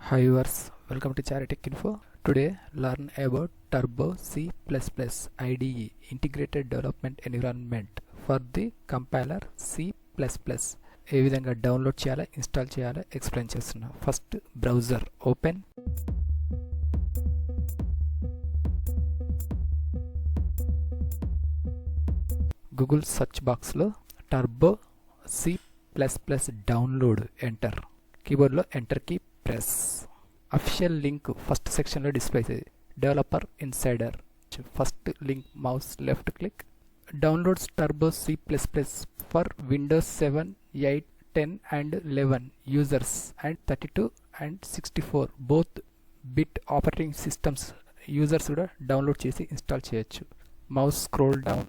Hi viewers, welcome to Tech Info. Today learn about Turbo C++ IDE Integrated Development Environment for the compiler C++. ఏ విధంగా download చేయాలో install చేయాలో explain చేస్తున్నా. First browser open, Google search బాక్స్లో Turbo C++ download enter, కీబోర్డ్లో enter key press. Official link first సెక్షన్లో display అవుతుంది. Developer insider first link, mouse left click. Downloads Turbo C++ for Windows 7, 8, 10 and 11 users and 32 and 64 both bit operating systems users కూడా download చేసి install చేయొచ్చు. Mouse scroll down.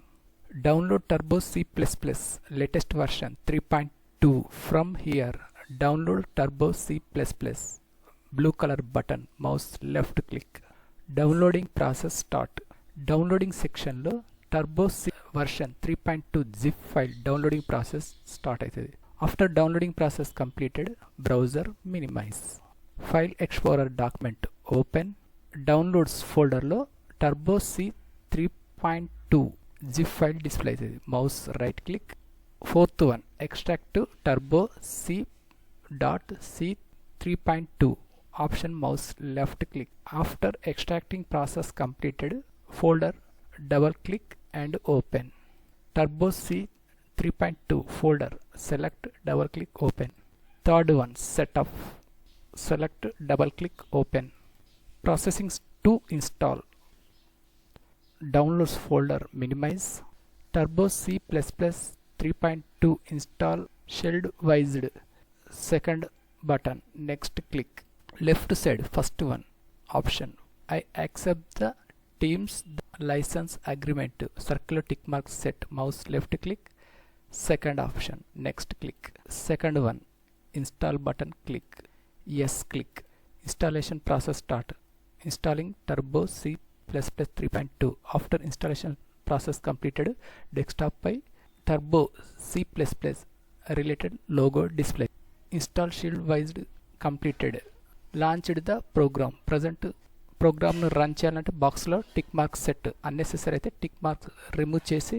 Download Turbo C++ latest version 3.2 from here. Download Turbo C++. Blue colour button, mouse left click. Downloading process start. Downloading సెక్షన్లో Turbo C version 3.2 zip file downloading process start అవుతుంది. After downloading process completed, browser minimise. File explorer document open. Downloads ఫోల్డర్లో Turbo C 3.2 zip file display అవుతుంది. Mouse right click. Fourth one, extract to turbo C .c 3.2 option, mouse left click. After extracting process completed, folder double click and open. Turbo C 3.2 folder, select double click open. Third one, setup, select double click open. Processing to install. Downloads folder minimize. Turbo C++ 3.2 install shelled wised. Second button, next click. Left side, first one option, I accept the team's license agreement, circular tick mark set, mouse left click. Second option, next click. Second one, install button, click. Yes click. Installation process start. Installing Turbo C++ 3.2. After installation process completed, desktop by Turbo C++ related logo display. Install shield wised completed. Launched the program. Present program ను run చేయాలంటే బాక్స్లో tick mark set, unnecessary అయితే tick mark remove చేసి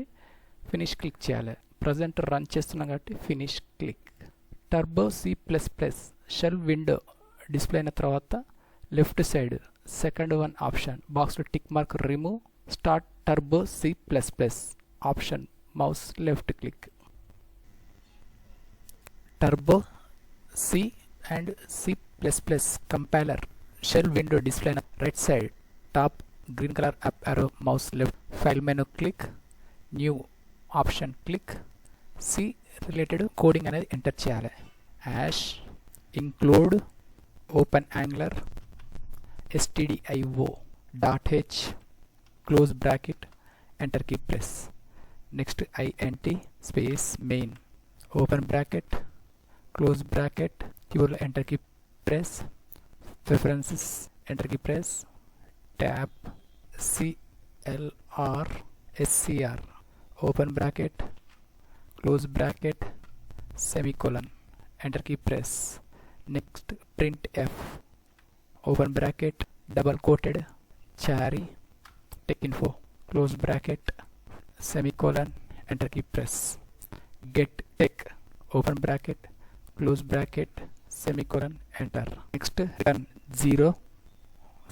finish click చేయాలి. Present run చేస్తున్నాం కాబట్టి finish click. Turbo C++ shell window display అయిన తర్వాత left side second one option, బాక్స్లో tick mark remove. Start Turbo C++ option, mouse left click. Turbo C and C++ compiler shell window display on right side, top green color up arrow, mouse left. File menu click, new option click. C related coding అనేది enter చేయాలి. hash include open angler stdio .h close bracket, enter key press. Next int space main open bracket close bracket, keyboard enter key press. Preferences enter key press. Tab clr scr open bracket close bracket semicolon, enter key press. Next printf open bracket double quoted chari tech info close bracket semicolon, enter key press. Get tech open bracket close bracket semicolon, enter. Next return 0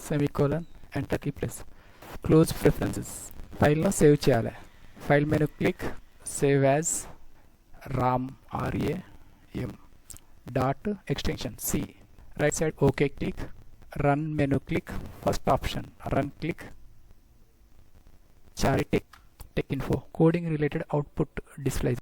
semicolon, enter key press. Close preferences. File no save చేయాలి. File menu click, save as ram dot extension C. Right side OK click, run menu click, first option run click. Chari tech info coding related output displays.